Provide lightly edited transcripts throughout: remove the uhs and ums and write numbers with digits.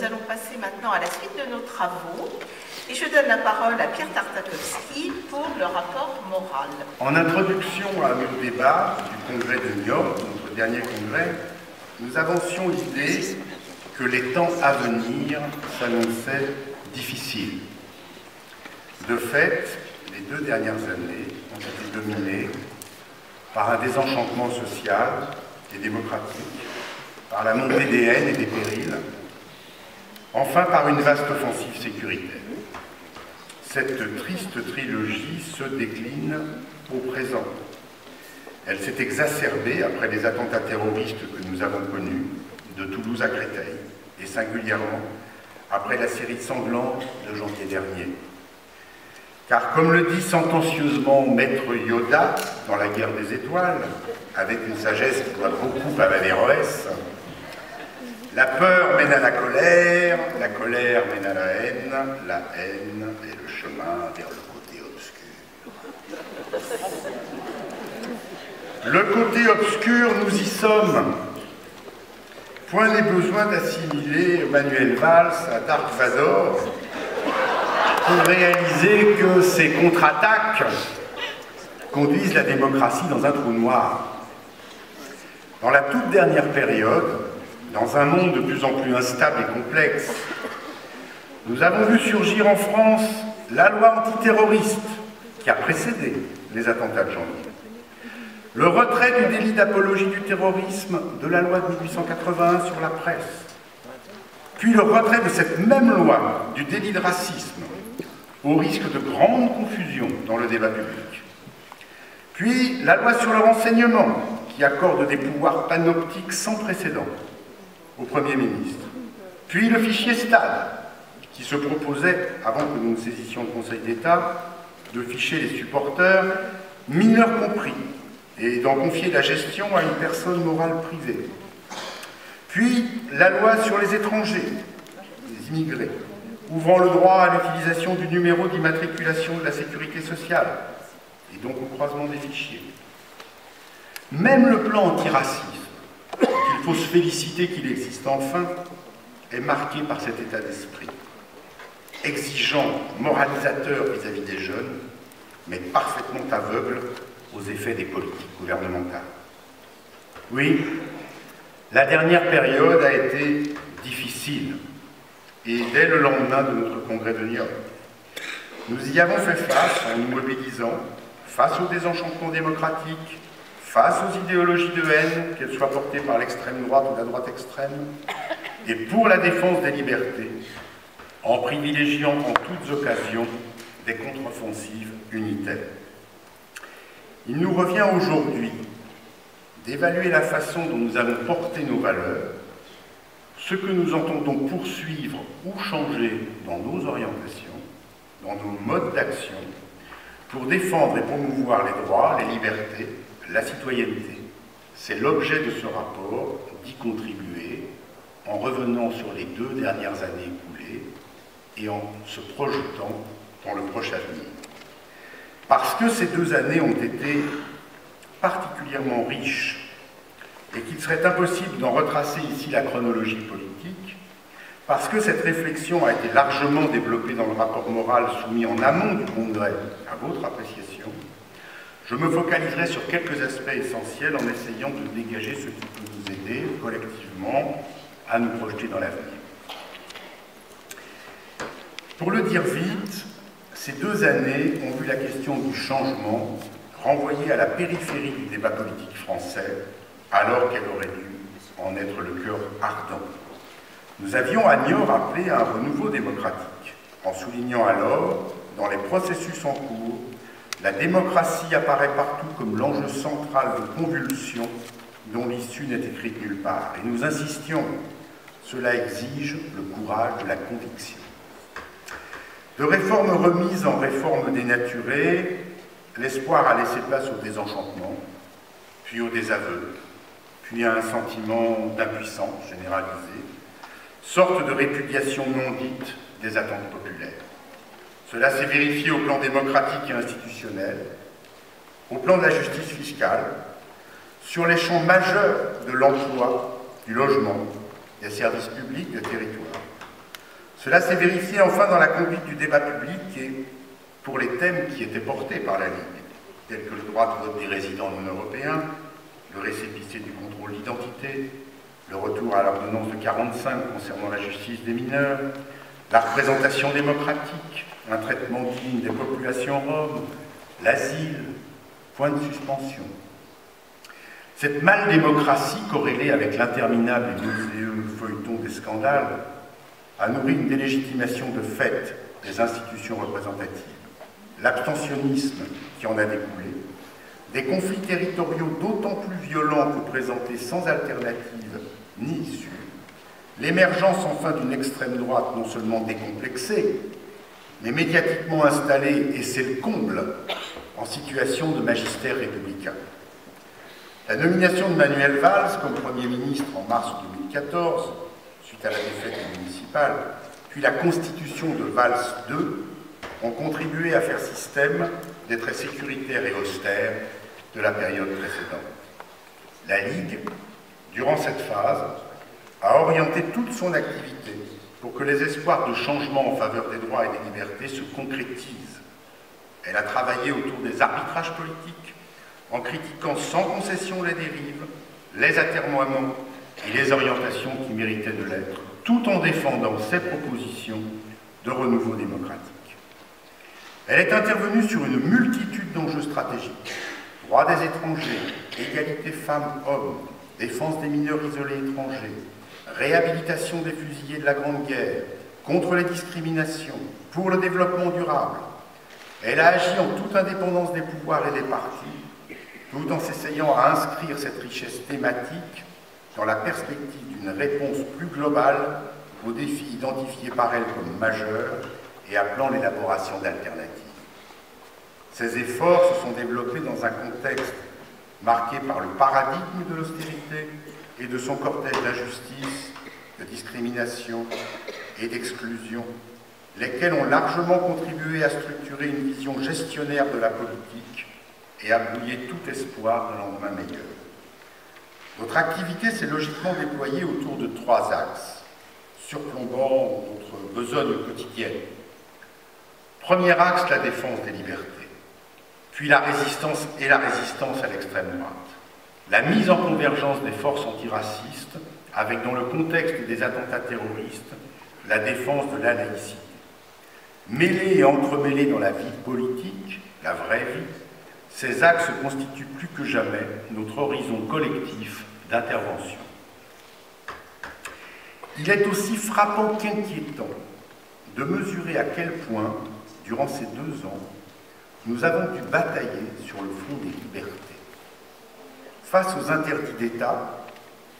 nous allons passer maintenant à la suite de nos travaux. Et je donne la parole à Pierre Tartakovsky pour le rapport moral. En introduction à nos débats du congrès de New York, notre dernier congrès, nous avancions l'idée que les temps à venir s'annonçaient difficiles. De fait, les 2 dernières années ont été dominées par un désenchantement social et démocratique, par la montée des haines et des périls, enfin par une vaste offensive sécuritaire. Cette triste trilogie se décline au présent. Elle s'est exacerbée après les attentats terroristes que nous avons connus, de Toulouse à Créteil, et singulièrement après la série sanglante de janvier dernier. Car comme le dit sentencieusement Maître Yoda dans La Guerre des Étoiles, avec une sagesse qui doit beaucoup à Averroès, la peur mène à la colère mène à la haine est le chemin vers le côté obscur. Le côté obscur, nous y sommes. Point n'est besoin d'assimiler Manuel Valls à Dark Vador pour réaliser que ces contre-attaques conduisent la démocratie dans un trou noir. Dans la toute dernière période, dans un monde de plus en plus instable et complexe, nous avons vu surgir en France la loi antiterroriste qui a précédé les attentats de janvier. Le retrait du délit d'apologie du terrorisme de la loi de 1881 sur la presse, puis le retrait de cette même loi du délit de racisme, au risque de grande confusion dans le débat public. Puis la loi sur le renseignement, qui accorde des pouvoirs panoptiques sans précédent au Premier ministre. Puis le fichier STAD, qui se proposait, avant que nous ne saisissions le Conseil d'État, de ficher les supporters, mineurs compris, et d'en confier la gestion à une personne morale privée. Puis la loi sur les étrangers, les immigrés, ouvrant le droit à l'utilisation du numéro d'immatriculation de la sécurité sociale, et donc au croisement des fichiers. Même le plan antiracisme, qu'il faut se féliciter qu'il existe enfin, est marqué par cet état d'esprit. Exigeant, moralisateur vis-à-vis des jeunes, mais parfaitement aveugle aux effets des politiques gouvernementales. Oui, la dernière période a été difficile, et dès le lendemain de notre congrès de New York, nous y avons fait face en nous mobilisant face au désenchantement démocratique, face aux idéologies de haine, qu'elles soient portées par l'extrême droite ou la droite extrême, et pour la défense des libertés, en privilégiant en toutes occasions des contre-offensives unitaires. Il nous revient aujourd'hui d'évaluer la façon dont nous allons porter nos valeurs, ce que nous entendons poursuivre ou changer dans nos orientations, dans nos modes d'action, pour défendre et promouvoir les droits, les libertés, la citoyenneté. C'est l'objet de ce rapport, d'y contribuer, en revenant sur les 2 dernières années écoulées et en se projetant dans le proche avenir. Parce que ces 2 années ont été particulièrement riches et qu'il serait impossible d'en retracer ici la chronologie politique, parce que cette réflexion a été largement développée dans le rapport moral soumis en amont du Congrès à votre appréciation, je me focaliserai sur quelques aspects essentiels en essayant de dégager ce qui peut nous aider collectivement à nous projeter dans l'avenir. Pour le dire vite, ces 2 années ont vu la question du changement renvoyée à la périphérie du débat politique français, alors qu'elle aurait dû en être le cœur ardent. Nous avions à Niort appelé à un renouveau démocratique, en soulignant alors, dans les processus en cours, la démocratie apparaît partout comme l'enjeu central de convulsions dont l'issue n'est écrite nulle part. Et nous insistions, cela exige le courage de la conviction. De réforme remise en réforme dénaturée, l'espoir a laissé place au désenchantement, puis au désaveu, puis à un sentiment d'impuissance généralisée, sorte de répudiation non dite des attentes populaires. Cela s'est vérifié au plan démocratique et institutionnel, au plan de la justice fiscale, sur les champs majeurs de l'emploi, du logement, des services publics, des territoires. Cela s'est vérifié enfin dans la conduite du débat public et pour les thèmes qui étaient portés par la Ligue, tels que le droit de vote des résidents non européens, le récépissé du contrôle d'identité, le retour à l'ordonnance de 1945 concernant la justice des mineurs, la représentation démocratique, un traitement digne des populations roms, l'asile, point de suspension. Cette mal-démocratie, corrélée avec l'interminable et nauséeux feuilleton des scandales, a nourri une délégitimation de fait des institutions représentatives, l'abstentionnisme qui en a découlé, des conflits territoriaux d'autant plus violents que présentés sans alternative ni issue, l'émergence enfin d'une extrême droite non seulement décomplexée, mais médiatiquement installée, et c'est le comble, en situation de magistère républicain. La nomination de Manuel Valls comme Premier ministre en mars 2014, suite à la défaite municipale, puis la constitution de Valls II, ont contribué à faire système des traits sécuritaires et austères de la période précédente. La Ligue, durant cette phase, a orienté toute son activité pour que les espoirs de changement en faveur des droits et des libertés se concrétisent. Elle a travaillé autour des arbitrages politiques, en critiquant sans concession les dérives, les atermoiements et les orientations qui méritaient de l'être, tout en défendant ses propositions de renouveau démocratique. Elle est intervenue sur une multitude d'enjeux stratégiques: droits des étrangers, égalité femmes-hommes, défense des mineurs isolés étrangers, réhabilitation des fusillés de la Grande Guerre, contre les discriminations, pour le développement durable. Elle a agi en toute indépendance des pouvoirs et des partis, tout en s'essayant à inscrire cette richesse thématique dans la perspective d'une réponse plus globale aux défis identifiés par elle comme majeurs et appelant l'élaboration d'alternatives. Ces efforts se sont développés dans un contexte marqué par le paradigme de l'austérité et de son cortège d'injustice, de discrimination et d'exclusion, lesquels ont largement contribué à structurer une vision gestionnaire de la politique et à brouiller tout espoir d'un lendemain meilleur. Notre activité s'est logiquement déployée autour de 3 axes, surplombant notre besogne quotidienne. Premier axe, la défense des libertés, puis la résistance à l'extrême droite. La mise en convergence des forces antiracistes, avec dans le contexte des attentats terroristes, la défense de la laïcité. Mêlés et entremêlés dans la vie politique, la vraie vie, ces axes constituent plus que jamais notre horizon collectif d'intervention. Il est aussi frappant qu'inquiétant de mesurer à quel point, durant ces 2 ans, nous avons dû batailler sur le front des libertés. Face aux interdits d'État,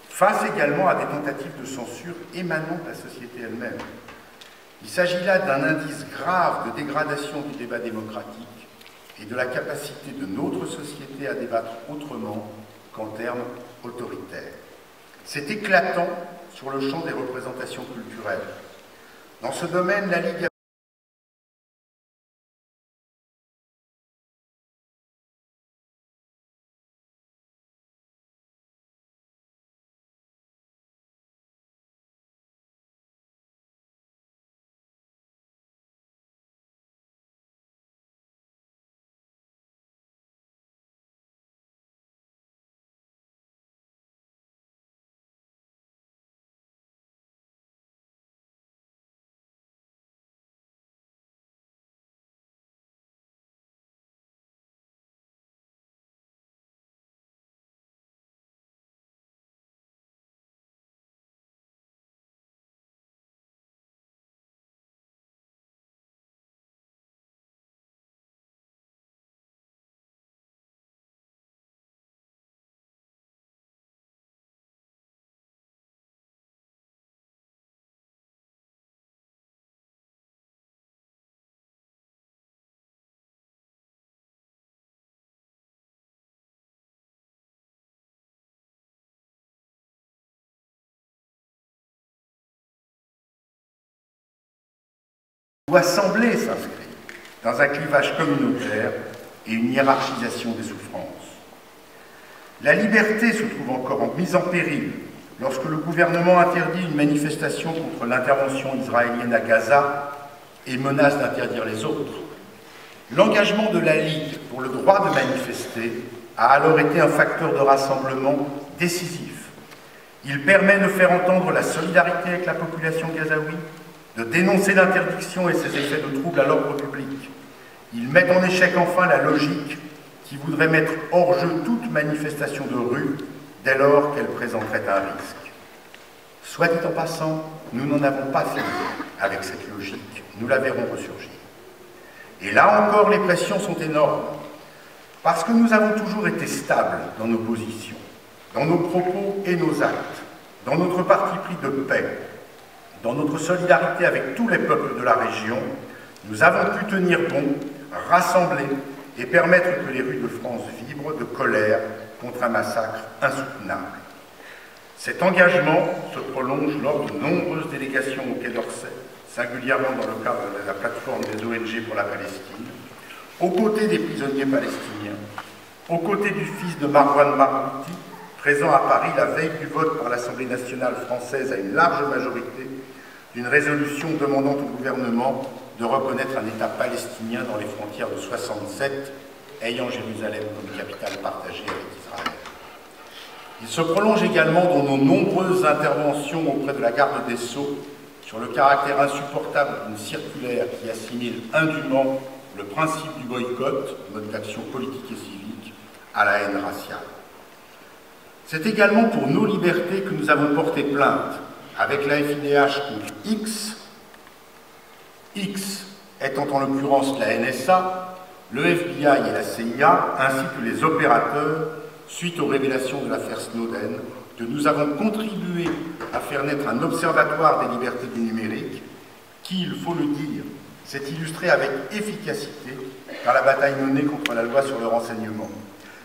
face également à des tentatives de censure émanant de la société elle-même. Il s'agit là d'un indice grave de dégradation du débat démocratique et de la capacité de notre société à débattre autrement qu'en termes autoritaires. C'est éclatant sur le champ des représentations culturelles. Dans ce domaine, la Ligue doit sembler s'inscrire dans un clivage communautaire et une hiérarchisation des souffrances. La liberté se trouve encore mise en péril lorsque le gouvernement interdit une manifestation contre l'intervention israélienne à Gaza et menace d'interdire les autres. L'engagement de la Ligue pour le droit de manifester a alors été un facteur de rassemblement décisif. Il permet de faire entendre la solidarité avec la population gazaouie, de dénoncer l'interdiction et ses effets de trouble à l'ordre public. Il met en échec enfin la logique qui voudrait mettre hors jeu toute manifestation de rue dès lors qu'elle présenterait un risque. Soit dit en passant, nous n'en avons pas fini avec cette logique, nous la verrons ressurgir. Et là encore, les pressions sont énormes, parce que nous avons toujours été stables dans nos positions, dans nos propos et nos actes, dans notre parti pris de paix, dans notre solidarité avec tous les peuples de la région. Nous avons pu tenir bon, rassembler et permettre que les rues de France vibrent de colère contre un massacre insoutenable. Cet engagement se prolonge lors de nombreuses délégations au Quai d'Orsay, singulièrement dans le cadre de la plateforme des ONG pour la Palestine, aux côtés des prisonniers palestiniens, aux côtés du fils de Marwan Barghouti, présent à Paris la veille du vote par l'Assemblée nationale française à une large majorité d'une résolution demandant au gouvernement de reconnaître un État palestinien dans les frontières de 1967, ayant Jérusalem comme capitale partagée avec Israël. Il se prolonge également dans nos nombreuses interventions auprès de la garde des Sceaux sur le caractère insupportable d'une circulaire qui assimile indûment le principe du boycott, mode d'action politique et civique, à la haine raciale. C'est également pour nos libertés que nous avons porté plainte avec la FIDH contre X étant en l'occurrence la NSA, le FBI et la CIA, ainsi que les opérateurs, suite aux révélations de l'affaire Snowden, que nous avons contribué à faire naître un observatoire des libertés du numérique, qui, il faut le dire, s'est illustré avec efficacité par la bataille menée contre la loi sur le renseignement.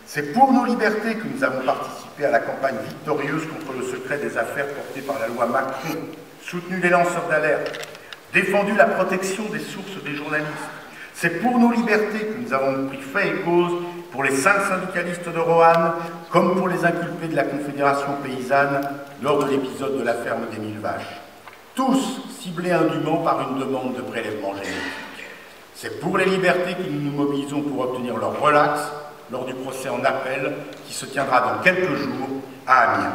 C'est pour nos libertés que nous avons participé à la campagne victorieuse contre le secret des affaires portée par la loi Macron, soutenu les lanceurs d'alerte, défendu la protection des sources des journalistes. C'est pour nos libertés que nous avons pris fait et cause pour les 5 syndicalistes de Roanne, comme pour les inculpés de la Confédération paysanne lors de l'épisode de la ferme des 1000 vaches. Tous ciblés indûment par une demande de prélèvement génétique. C'est pour les libertés que nous nous mobilisons pour obtenir leur relax lors du procès en appel qui se tiendra dans quelques jours à Amiens.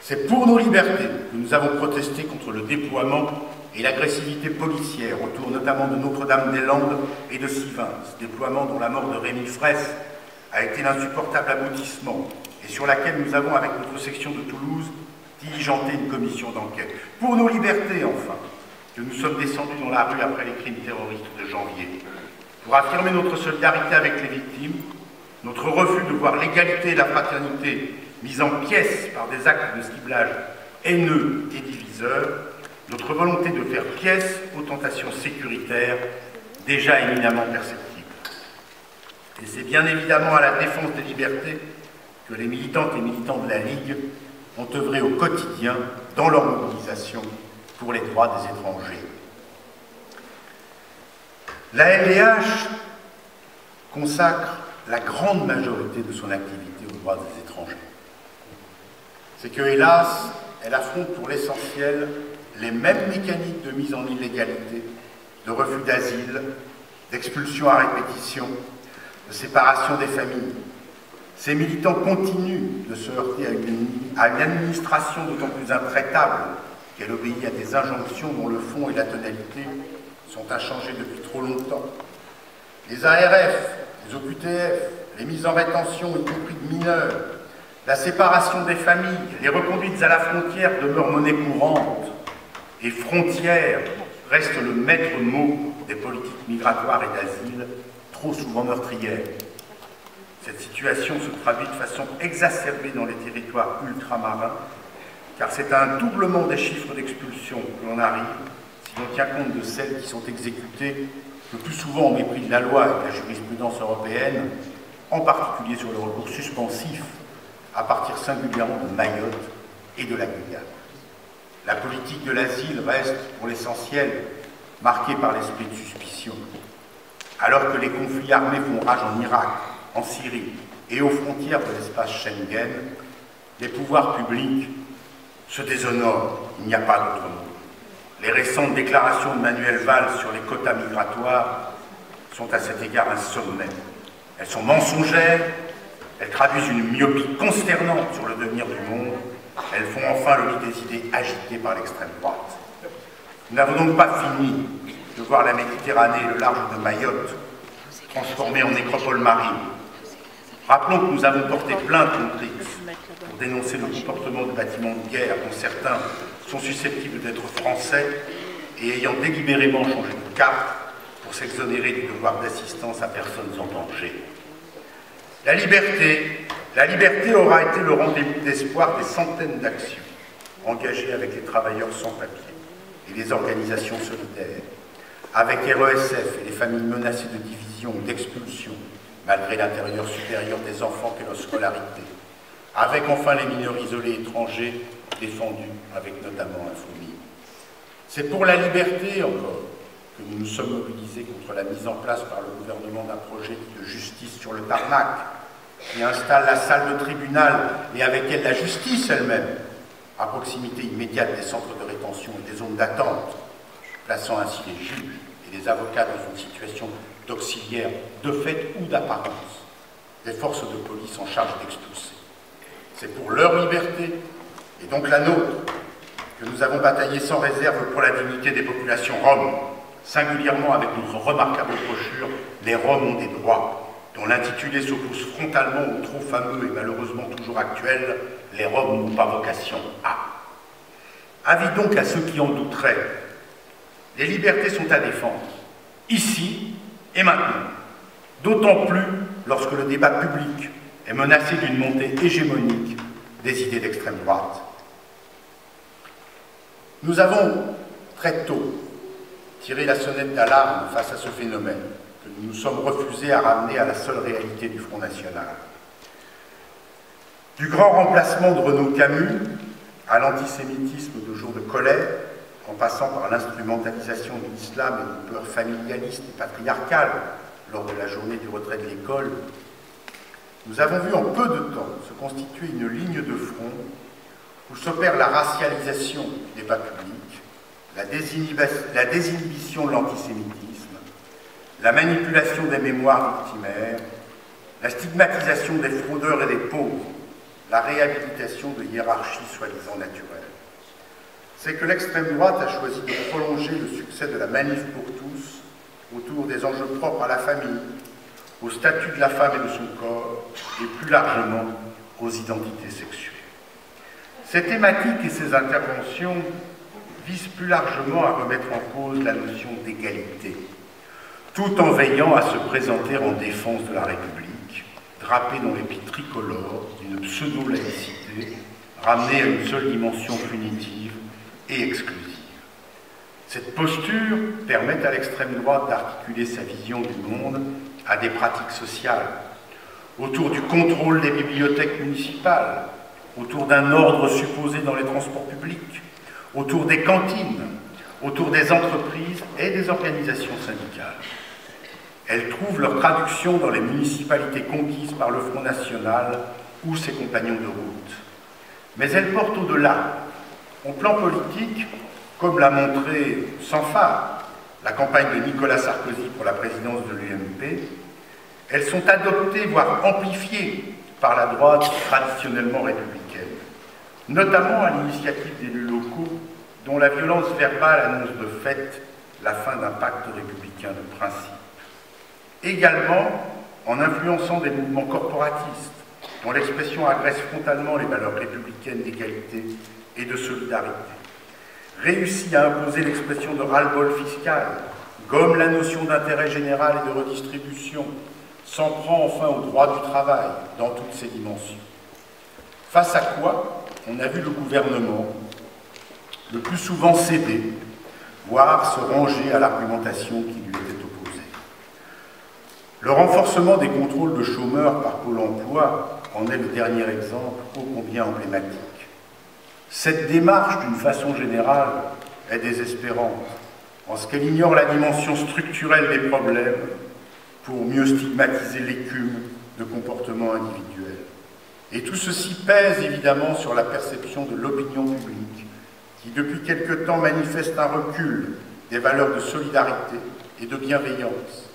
C'est pour nos libertés que nous avons protesté contre le déploiement et l'agressivité policière autour notamment de Notre-Dame-des-Landes et de Sivins, déploiement dont la mort de Rémi Fraisse a été l'insupportable aboutissement et sur laquelle nous avons, avec notre section de Toulouse, diligenté une commission d'enquête. Pour nos libertés, enfin, que nous sommes descendus dans la rue après les crimes terroristes de janvier, pour affirmer notre solidarité avec les victimes, notre refus de voir l'égalité et la fraternité mises en pièces par des actes de ciblage haineux et diviseurs, notre volonté de faire pièce aux tentations sécuritaires déjà éminemment perceptibles. Et c'est bien évidemment à la défense des libertés que les militantes et militants de la Ligue ont œuvré au quotidien dans leur mobilisation pour les droits des étrangers. La LDH consacre la grande majorité de son activité aux droits des étrangers. C'est que, hélas, elle affronte pour l'essentiel les mêmes mécaniques de mise en illégalité, de refus d'asile, d'expulsion à répétition, de séparation des familles. Ces militants continuent de se heurter à une administration d'autant plus intraitable qu'elle obéit à des injonctions dont le fond et la tonalité sont inchangés depuis trop longtemps. Les ARF, les OQTF, les mises en rétention, y compris de mineurs, la séparation des familles, les reconduites à la frontière demeurent monnaie courante. Et frontières reste le maître mot des politiques migratoires et d'asile, trop souvent meurtrières. Cette situation se traduit de façon exacerbée dans les territoires ultramarins, car c'est à un doublement des chiffres d'expulsion que l'on arrive, si l'on tient compte de celles qui sont exécutées, le plus souvent au mépris de la loi et de la jurisprudence européenne, en particulier sur le recours suspensif, à partir singulièrement de Mayotte et de la Guyane. La politique de l'asile reste, pour l'essentiel, marquée par l'esprit de suspicion. Alors que les conflits armés font rage en Irak, en Syrie et aux frontières de l'espace Schengen, les pouvoirs publics se déshonore, il n'y a pas d'autre mot. Les récentes déclarations de Manuel Valls sur les quotas migratoires sont à cet égard un sommet. Elles sont mensongères, elles traduisent une myopie consternante sur le devenir du monde, elles font enfin le lit des idées agitées par l'extrême droite. Nous n'avons donc pas fini de voir la Méditerranée et le large de Mayotte transformés en nécropole marine. Rappelons que nous avons porté plainte contre X pour dénoncer le comportement de bâtiments de guerre dont certains sont susceptibles d'être français et ayant délibérément changé de cap pour s'exonérer du devoir d'assistance à personnes en danger. La liberté aura été le rendez-vous d'espoir des centaines d'actions engagées avec les travailleurs sans papier et les organisations solidaires, avec RESF et les familles menacées de division ou d'expulsion, malgré l'intérieur supérieur des enfants et leur scolarité, avec enfin les mineurs isolés étrangers défendus avec notamment Infomie. C'est pour la liberté encore que nous nous sommes mobilisés contre la mise en place par le gouvernement d'un projet de justice sur le tarmac, qui installe la salle de tribunal et avec elle la justice elle-même, à proximité immédiate des centres de rétention et des zones d'attente, plaçant ainsi les juges et les avocats dans une situation d'auxiliaire de fait ou d'apparence des forces de police en charge d'expulser. C'est pour leur liberté, et donc la nôtre, que nous avons bataillé sans réserve pour la dignité des populations roms, singulièrement avec notre remarquable brochure « Les Roms ont des droits », dont l'intitulé s'oppose frontalement au trop fameux et malheureusement toujours actuel « Les Roms n'ont pas vocation à ». Avis donc à ceux qui en douteraient, les libertés sont à défendre, ici et maintenant, d'autant plus lorsque le débat public est menacé d'une montée hégémonique des idées d'extrême droite. Nous avons très tôt tiré la sonnette d'alarme face à ce phénomène que nous nous sommes refusés à ramener à la seule réalité du Front National. Du grand remplacement de Renaud Camus à l'antisémitisme de jour de colère, en passant par l'instrumentalisation de l'islam et de peurs familialistes et patriarcales lors de la journée du retrait de l'école, nous avons vu en peu de temps se constituer une ligne de front où s'opère la racialisation du débat public, la désinhibition de l'antisémitisme, la manipulation des mémoires victimaires, la stigmatisation des fraudeurs et des pauvres, la réhabilitation de hiérarchies soi-disant naturelles. C'est que l'extrême droite a choisi de prolonger le succès de la manif pour tous autour des enjeux propres à la famille, au statut de la femme et de son corps, et plus largement aux identités sexuelles. Ces thématiques et ces interventions visent plus largement à remettre en cause la notion d'égalité, tout en veillant à se présenter en défense de la République, drapée dans l'épi tricolore d'une pseudo-laïcité, ramenée à une seule dimension punitive et exclusive. Cette posture permet à l'extrême droite d'articuler sa vision du monde à des pratiques sociales, autour du contrôle des bibliothèques municipales, autour d'un ordre supposé dans les transports publics, autour des cantines, autour des entreprises et des organisations syndicales. Elles trouvent leur traduction dans les municipalités conquises par le Front National ou ses compagnons de route. Mais elles portent au-delà. Au plan politique, comme l'a montré sans phare la campagne de Nicolas Sarkozy pour la présidence de l'UMP, elles sont adoptées, voire amplifiées par la droite traditionnellement républicaine, notamment à l'initiative d'élus locaux dont la violence verbale annonce de fait la fin d'un pacte républicain de principe. Également en influençant des mouvements corporatistes dont l'expression agresse frontalement les valeurs républicaines d'égalité et de solidarité, réussit à imposer l'expression de ras-le-bol fiscal, gomme la notion d'intérêt général et de redistribution, s'en prend enfin au droit du travail dans toutes ses dimensions. Face à quoi on a vu le gouvernement le plus souvent céder, voire se ranger à l'argumentation qui lui était opposée. Le renforcement des contrôles de chômeurs par Pôle emploi en est le dernier exemple ô combien emblématique. Cette démarche, d'une façon générale, est désespérante, en ce qu'elle ignore la dimension structurelle des problèmes pour mieux stigmatiser l'écume de comportements individuels. Et tout ceci pèse évidemment sur la perception de l'opinion publique, qui depuis quelque temps manifeste un recul des valeurs de solidarité et de bienveillance,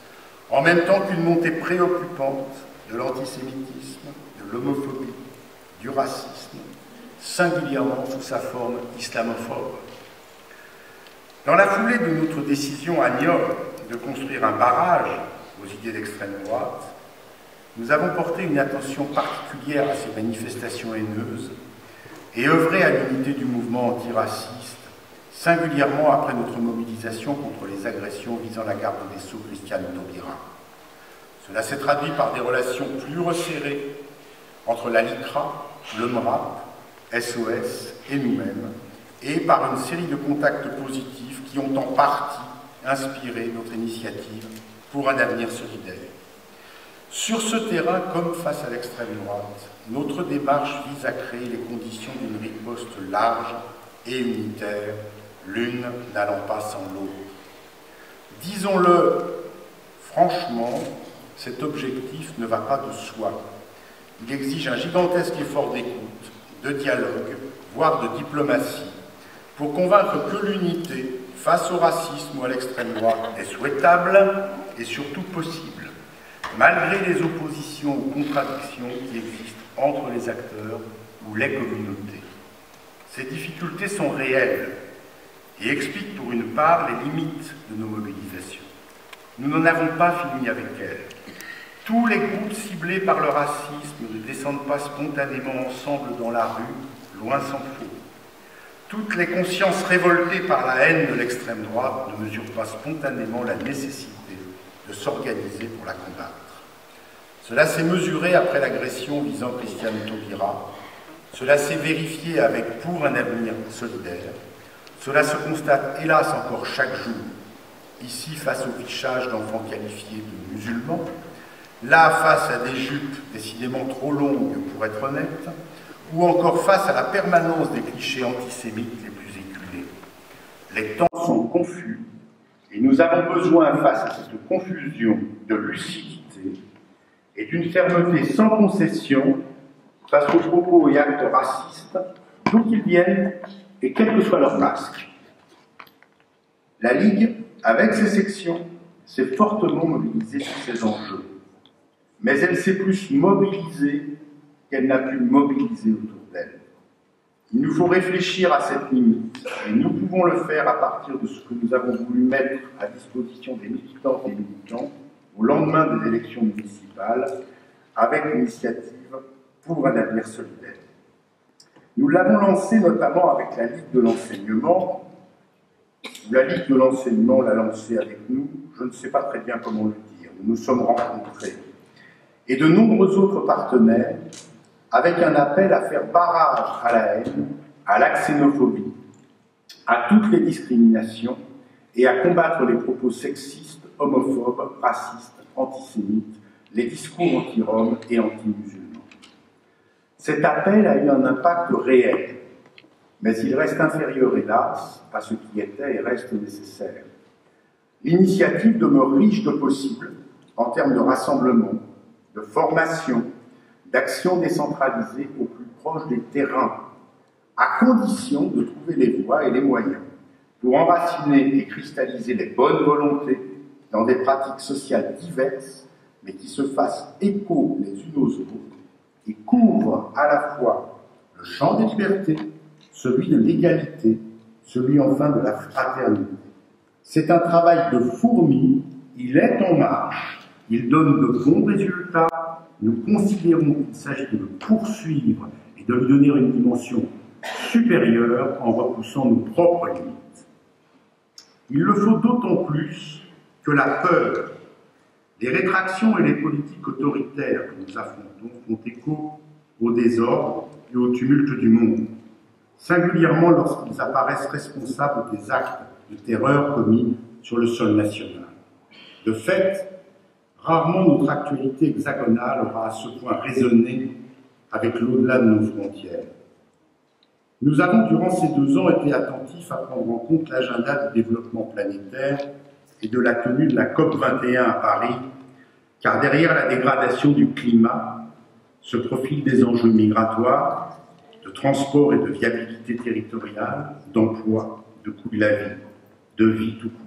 en même temps qu'une montée préoccupante de l'antisémitisme, de l'homophobie, du racisme, singulièrement sous sa forme islamophobe. Dans la foulée de notre décision à Niort de construire un barrage aux idées d'extrême droite, nous avons porté une attention particulière à ces manifestations haineuses et œuvré à l'unité du mouvement antiraciste, singulièrement après notre mobilisation contre les agressions visant la garde des Sceaux Christiane Taubira. Cela s'est traduit par des relations plus resserrées entre la LICRA, le MRAP, SOS et nous-mêmes, et par une série de contacts positifs qui ont en partie inspiré notre initiative pour un avenir solidaire. Sur ce terrain, comme face à l'extrême droite, notre démarche vise à créer les conditions d'une riposte large et unitaire, l'une n'allant pas sans l'autre. Disons-le franchement, cet objectif ne va pas de soi. Il exige un gigantesque effort d'écoute, de dialogue, voire de diplomatie, pour convaincre que l'unité face au racisme ou à l'extrême droite est souhaitable et surtout possible, malgré les oppositions ou contradictions qui existent entre les acteurs ou les communautés. Ces difficultés sont réelles et expliquent pour une part les limites de nos mobilisations. Nous n'en avons pas fini avec elles. Tous les groupes ciblés par le racisme ne descendent pas spontanément ensemble dans la rue, loin s'en faut. Toutes les consciences révoltées par la haine de l'extrême droite ne mesurent pas spontanément la nécessité de s'organiser pour la combattre. Cela s'est mesuré après l'agression visant Christiane Taubira. Cela s'est vérifié avec Pour un avenir solidaire. Cela se constate hélas encore chaque jour, ici face au fichage d'enfants qualifiés de musulmans, là face à des jupes décidément trop longues pour être honnêtes, ou encore face à la permanence des clichés antisémites les plus éculés. Les temps sont confus et nous avons besoin, face à cette confusion, de lucidité et d'une fermeté sans concession face aux propos et actes racistes, d'où qu'ils viennent et quel que soit leur masque. La Ligue, avec ses sections, s'est fortement mobilisée sur ces enjeux, mais elle s'est plus mobilisée qu'elle n'a pu mobiliser autour d'elle. Il nous faut réfléchir à cette limite, et nous pouvons le faire à partir de ce que nous avons voulu mettre à disposition des militantes et militants au lendemain des élections municipales, avec l'initiative Pour un avenir solidaire. Nous l'avons lancé notamment avec la Ligue de l'enseignement, ou la Ligue de l'enseignement l'a lancé avec nous, je ne sais pas très bien comment le dire, nous nous sommes rencontrés, et de nombreux autres partenaires, avec un appel à faire barrage à la haine, à la xénophobie, à toutes les discriminations, et à combattre les propos sexistes, homophobes, racistes, antisémites, les discours anti-roms et anti-musulmans. Cet appel a eu un impact réel, mais il reste inférieur, hélas, à ce qui était et reste nécessaire. L'initiative demeure riche de possibles en termes de rassemblement, de formation, d'action décentralisée au plus proche des terrains, à condition de trouver les voies et les moyens pour enraciner et cristalliser les bonnes volontés dans des pratiques sociales diverses, mais qui se fassent écho les unes aux autres et couvrent à la fois le champ des libertés, celui de l'égalité, celui enfin de la fraternité. C'est un travail de fourmi, il est en marche, il donne de bons résultats, nous considérons qu'il s'agit de le poursuivre et de lui donner une dimension supérieure en repoussant nos propres limites. Il le faut d'autant plus que la peur, les rétractions et les politiques autoritaires que nous affrontons font écho au désordre et au tumulte du monde, singulièrement lorsqu'ils apparaissent responsables des actes de terreur commis sur le sol national. De fait, rarement notre actualité hexagonale aura à ce point résonné avec l'au-delà de nos frontières. Nous avons, durant ces 2 ans, été attentifs à prendre en compte l'agenda du développement planétaire et de la tenue de la COP 21 à Paris, car derrière la dégradation du climat, se profilent des enjeux migratoires, de transport et de viabilité territoriale, d'emploi, de coût de la vie, de vie tout court.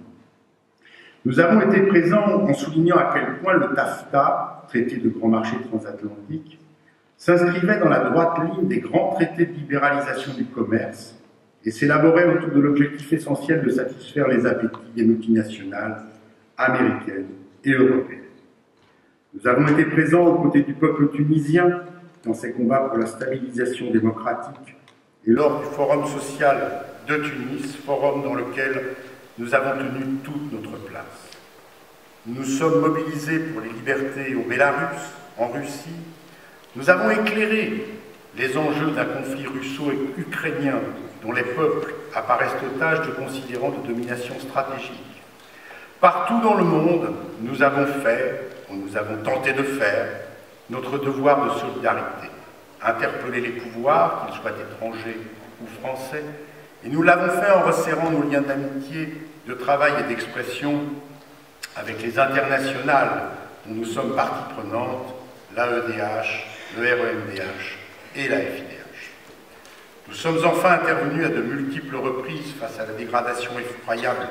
Nous avons été présents en soulignant à quel point le TAFTA, traité de grand marché transatlantique, s'inscrivait dans la droite ligne des grands traités de libéralisation du commerce et s'élaborait autour de l'objectif essentiel de satisfaire les appétits des multinationales américaines et européennes. Nous avons été présents aux côtés du peuple tunisien dans ses combats pour la stabilisation démocratique et lors du Forum social de Tunis, forum dans lequel nous avons tenu toute notre place. Nous nous sommes mobilisés pour les libertés au Bélarus, en Russie. Nous avons éclairé les enjeux d'un conflit russo-ukrainien dont les peuples apparaissent otages de considérants de domination stratégique. Partout dans le monde, nous avons fait, ou nous avons tenté de faire, notre devoir de solidarité, interpeller les pouvoirs, qu'ils soient étrangers ou français, et nous l'avons fait en resserrant nos liens d'amitié, de travail et d'expression avec les internationales dont nous sommes partie prenante, l'AEDH, le REMDH et la FIDH. Nous sommes enfin intervenus à de multiples reprises face à la dégradation effroyable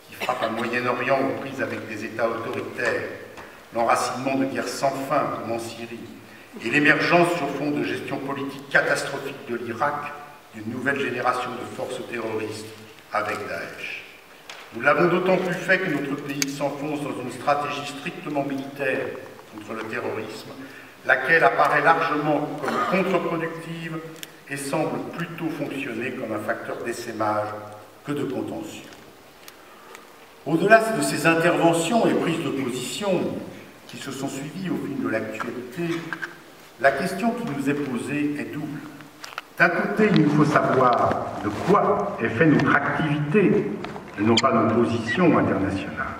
qui frappe un Moyen-Orient aux prises avec des États autoritaires, l'enracinement de guerres sans fin comme en Syrie et l'émergence sur fond de gestion politique catastrophique de l'Irak d'une nouvelle génération de forces terroristes avec Daesh. Nous l'avons d'autant plus fait que notre pays s'enfonce dans une stratégie strictement militaire contre le terrorisme, laquelle apparaît largement comme contre-productive et semble plutôt fonctionner comme un facteur d'essaimage que de contention. Au-delà de ces interventions et prises de position qui se sont suivies au fil de l'actualité, la question qui nous est posée est double. D'un côté, il nous faut savoir de quoi est faite notre activité et non pas nos positions internationales.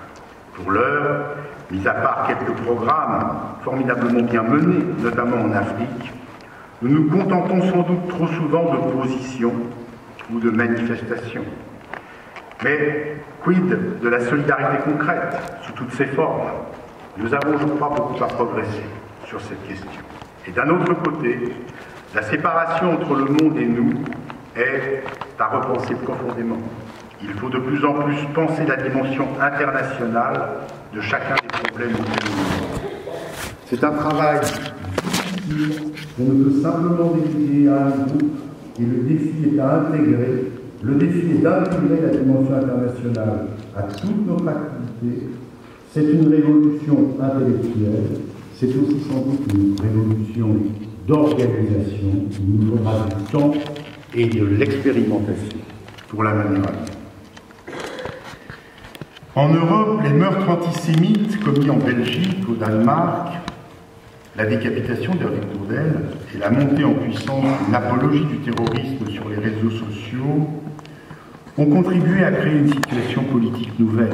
Pour l'heure, mis à part quelques programmes formidablement bien menés, notamment en Afrique, nous nous contentons sans doute trop souvent de positions ou de manifestations. Mais quid de la solidarité concrète, sous toutes ses formes? Nous avons, je crois, beaucoup à progresser sur cette question. Et d'un autre côté, la séparation entre le monde et nous est à repenser profondément. Il faut de plus en plus penser la dimension internationale de chacun des problèmes auxquels nous vivons. C'est un travail difficile qu'on ne peut simplement décider à un groupe et le défi est à intégrer. Le défi est d'intégrer la dimension internationale à toute notre activité. C'est une révolution intellectuelle, c'est aussi sans doute une révolution d'organisation. Il nous faudra du temps et de l'expérimentation pour la mener à bien. En Europe, les meurtres antisémites commis en Belgique, au Danemark, la décapitation d'Hervé Tourdelle et la montée en puissance d'une apologie du terrorisme sur les réseaux sociaux ont contribué à créer une situation politique nouvelle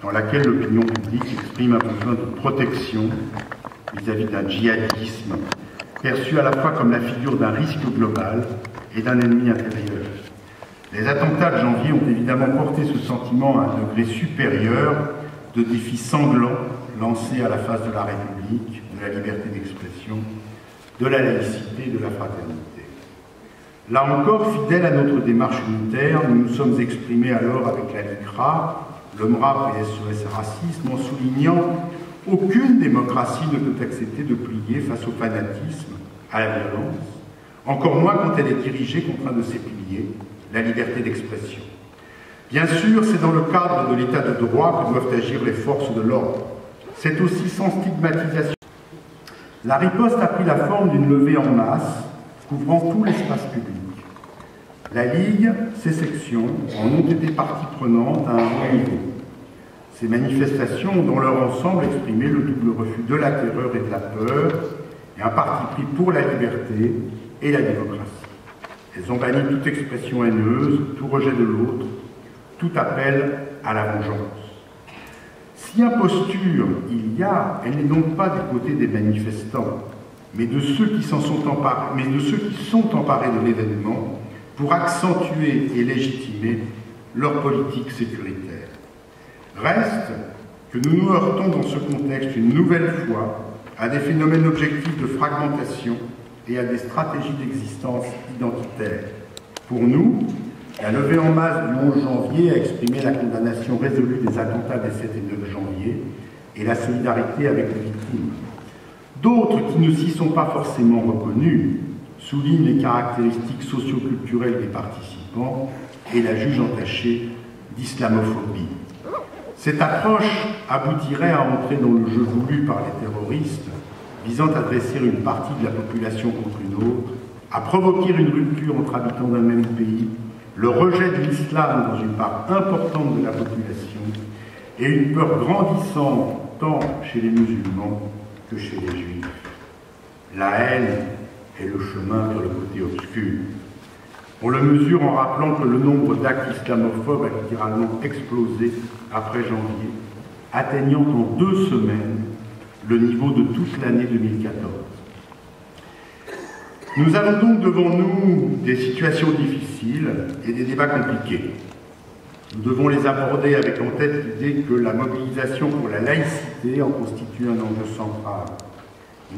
dans laquelle l'opinion publique exprime un besoin de protection vis-à-vis d'un djihadisme perçu à la fois comme la figure d'un risque global et d'un ennemi intérieur. Les attentats de janvier ont évidemment porté ce sentiment à un degré supérieur de défis sanglants lancés à la face de la République, de la liberté d'expression, de la laïcité et de la fraternité. Là encore, fidèles à notre démarche unitaire, nous nous sommes exprimés alors avec la LICRA, le MRAP et SOS Racisme, en soulignant aucune démocratie ne peut accepter de plier face au fanatisme, à la violence, encore moins quand elle est dirigée contre un de ses piliers, la liberté d'expression. Bien sûr, c'est dans le cadre de l'état de droit que doivent agir les forces de l'ordre. C'est aussi sans stigmatisation. La riposte a pris la forme d'une levée en masse, couvrant tout l'espace public. La Ligue, ses sections, en ont été partie prenante à un haut niveau. Ces manifestations ont dans leur ensemble exprimé le double refus de la terreur et de la peur, et un parti pris pour la liberté et la démocratie. Elles ont banni toute expression haineuse, tout rejet de l'autre, tout appel à la vengeance. Si imposture il y a, elle n'est donc pas du côté des manifestants, mais de ceux qui sont emparés de l'événement pour accentuer et légitimer leur politique sécuritaire. Reste que nous nous heurtons dans ce contexte une nouvelle fois à des phénomènes objectifs de fragmentation et à des stratégies d'existence identitaire. Pour nous, la levée en masse du 11 janvier a exprimé la condamnation résolue des attentats des 7 et 9 janvier et la solidarité avec les victimes. D'autres, qui ne s'y sont pas forcément reconnus, soulignent les caractéristiques socio-culturelles des participants et la jugent entachée d'islamophobie. Cette approche aboutirait à entrer dans le jeu voulu par les terroristes, visant à dresser une partie de la population contre une autre, à provoquer une rupture entre habitants d'un même pays, le rejet de l'islam dans une part importante de la population et une peur grandissante tant chez les musulmans que chez les juifs. La haine est le chemin vers le côté obscur. On le mesure en rappelant que le nombre d'actes islamophobes a littéralement explosé après janvier, atteignant en 2 semaines le niveau de toute l'année 2014. Nous avons donc devant nous des situations difficiles et des débats compliqués. Nous devons les aborder avec en tête l'idée que la mobilisation pour la laïcité en constitue un enjeu central.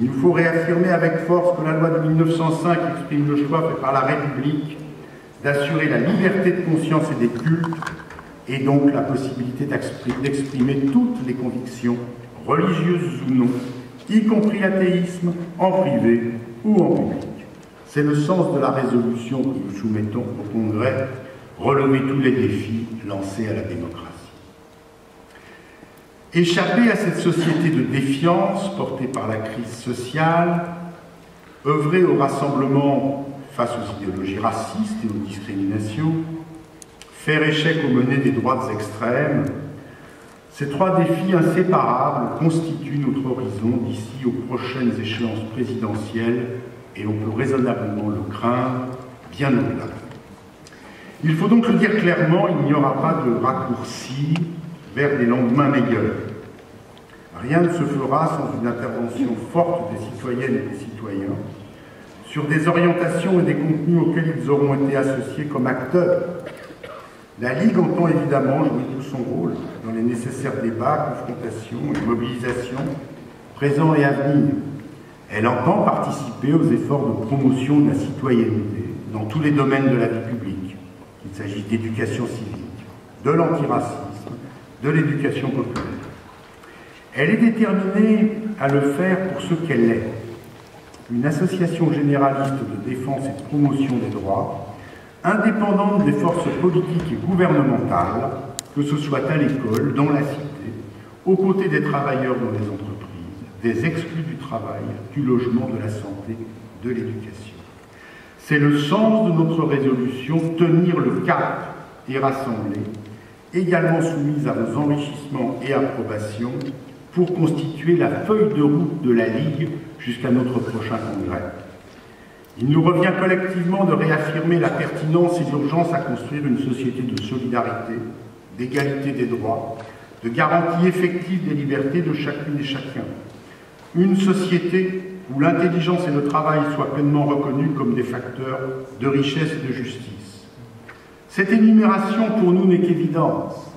Il nous faut réaffirmer avec force que la loi de 1905 exprime le choix fait par la République d'assurer la liberté de conscience et des cultes, et donc la possibilité d'exprimer toutes les convictions, religieuses ou non, y compris l'athéisme, en privé ou en public. C'est le sens de la résolution que nous soumettons au Congrès, relever tous les défis lancés à la démocratie. Échapper à cette société de défiance portée par la crise sociale, œuvrer au rassemblement face aux idéologies racistes et aux discriminations, faire échec aux menées des droites extrêmes, ces 3 défis inséparables constituent notre horizon d'ici aux prochaines échéances présidentielles et on peut raisonnablement le craindre bien au-delà. Il faut donc le dire clairement, il n'y aura pas de raccourci vers des lendemains meilleurs. Rien ne se fera sans une intervention forte des citoyennes et des citoyens sur des orientations et des contenus auxquels ils auront été associés comme acteurs. La Ligue entend évidemment jouer tout son rôle dans les nécessaires débats, confrontations et mobilisations présents et à venir. Elle entend participer aux efforts de promotion de la citoyenneté dans tous les domaines de la vie publique, qu'il s'agisse d'éducation civique, de l'antiracisme, de l'éducation populaire. Elle est déterminée à le faire pour ce qu'elle est, une association généraliste de défense et de promotion des droits, indépendante des forces politiques et gouvernementales, que ce soit à l'école, dans la cité, aux côtés des travailleurs dans les entreprises, des exclus du travail, du logement, de la santé, de l'éducation. C'est le sens de notre résolution, tenir le cap et rassembler, également soumise à vos enrichissements et approbations, pour constituer la feuille de route de la Ligue jusqu'à notre prochain congrès. Il nous revient collectivement de réaffirmer la pertinence et l'urgence à construire une société de solidarité, d'égalité des droits, de garantie effective des libertés de chacune et chacun. Une société où l'intelligence et le travail soient pleinement reconnus comme des facteurs de richesse et de justice. Cette énumération pour nous n'est qu'évidence,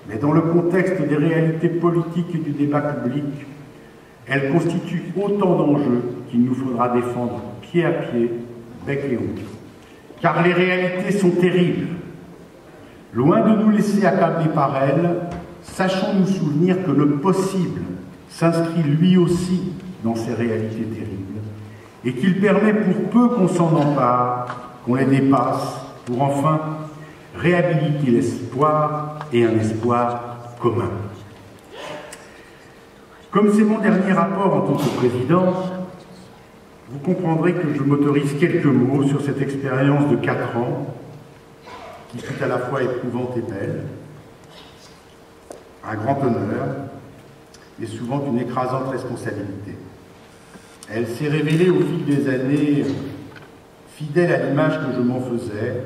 mais dans le contexte des réalités politiques et du débat public, elle constitue autant d'enjeux qu'il nous faudra défendre pied à pied, bec et ongles. Car les réalités sont terribles. Loin de nous laisser accabler par elles, sachons nous souvenir que le possible s'inscrit lui aussi dans ces réalités terribles et qu'il permet, pour peu qu'on s'en empare, qu'on les dépasse, pour enfin réhabiliter l'espoir et un espoir commun. Comme c'est mon dernier rapport en tant que président, vous comprendrez que je m'autorise quelques mots sur cette expérience de 4 ans qui fut à la fois éprouvante et belle, un grand honneur et souvent une écrasante responsabilité. Elle s'est révélée au fil des années fidèle à l'image que je m'en faisais,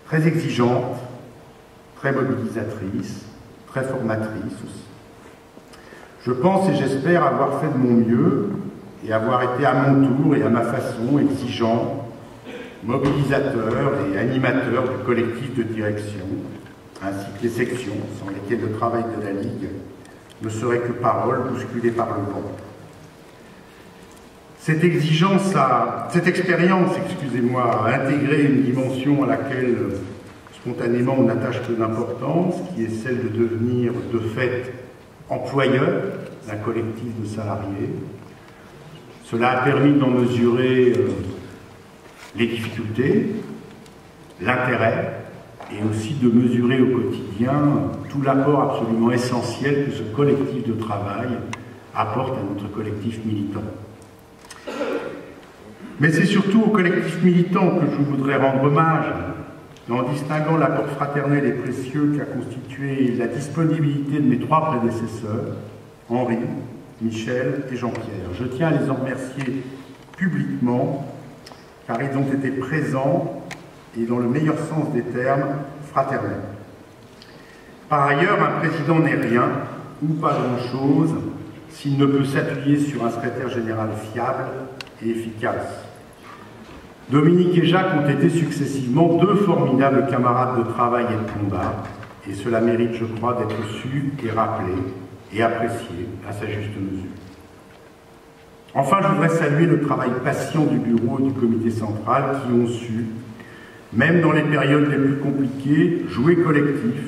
très exigeante, très mobilisatrice, très formatrice aussi. Je pense et j'espère avoir fait de mon mieux et avoir été à mon tour et à ma façon exigeant, mobilisateur et animateur du collectif de direction, ainsi que les sections sans lesquelles le travail de la Ligue ne serait que parole bousculée par le vent. Cette expérience, excusez-moi, a intégré une dimension à laquelle spontanément on attache peu d'importance, qui est celle de devenir de fait employeur d'un collectif de salariés. Cela a permis d'en mesurer les difficultés, l'intérêt, et aussi de mesurer au quotidien tout l'apport absolument essentiel que ce collectif de travail apporte à notre collectif militant. Mais c'est surtout au collectif militant que je voudrais rendre hommage, en distinguant l'apport fraternel et précieux qu'a constitué la disponibilité de mes trois prédécesseurs, Henri, Michel et Jean-Pierre. Je tiens à les en remercier publiquement, car ils ont été présents et, dans le meilleur sens des termes, fraternels. Par ailleurs, un président n'est rien, ou pas grand-chose, s'il ne peut s'appuyer sur un secrétaire général fiable et efficace. Dominique et Jacques ont été successivement deux formidables camarades de travail et de combat, et cela mérite, je crois, d'être su et rappelé et apprécié à sa juste mesure. Enfin, je voudrais saluer le travail patient du bureau et du comité central qui ont su, même dans les périodes les plus compliquées, jouer collectif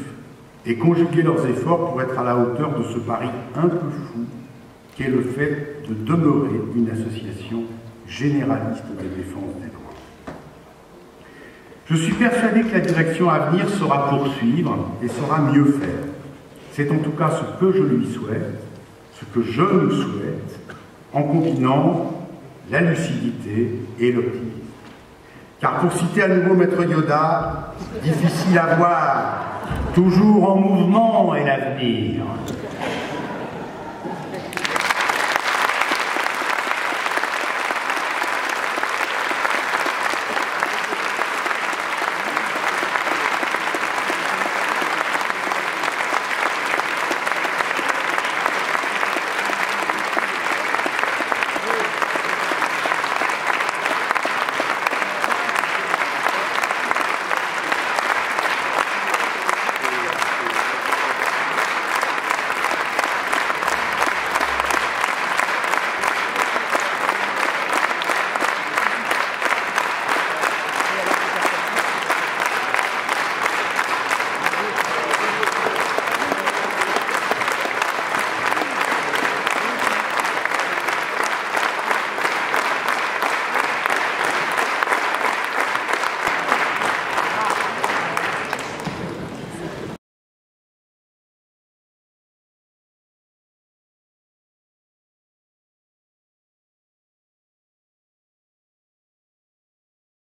et conjuguer leurs efforts pour être à la hauteur de ce pari un peu fou qu'est le fait de demeurer une association généraliste de défense des droits. Je suis persuadé que la direction à venir saura poursuivre et saura mieux faire. C'est en tout cas ce que je lui souhaite, ce que je nous souhaite, en combinant la lucidité et l'optimisme. Car pour citer à nouveau Maître Yoda, difficile à voir, toujours en mouvement est l'avenir.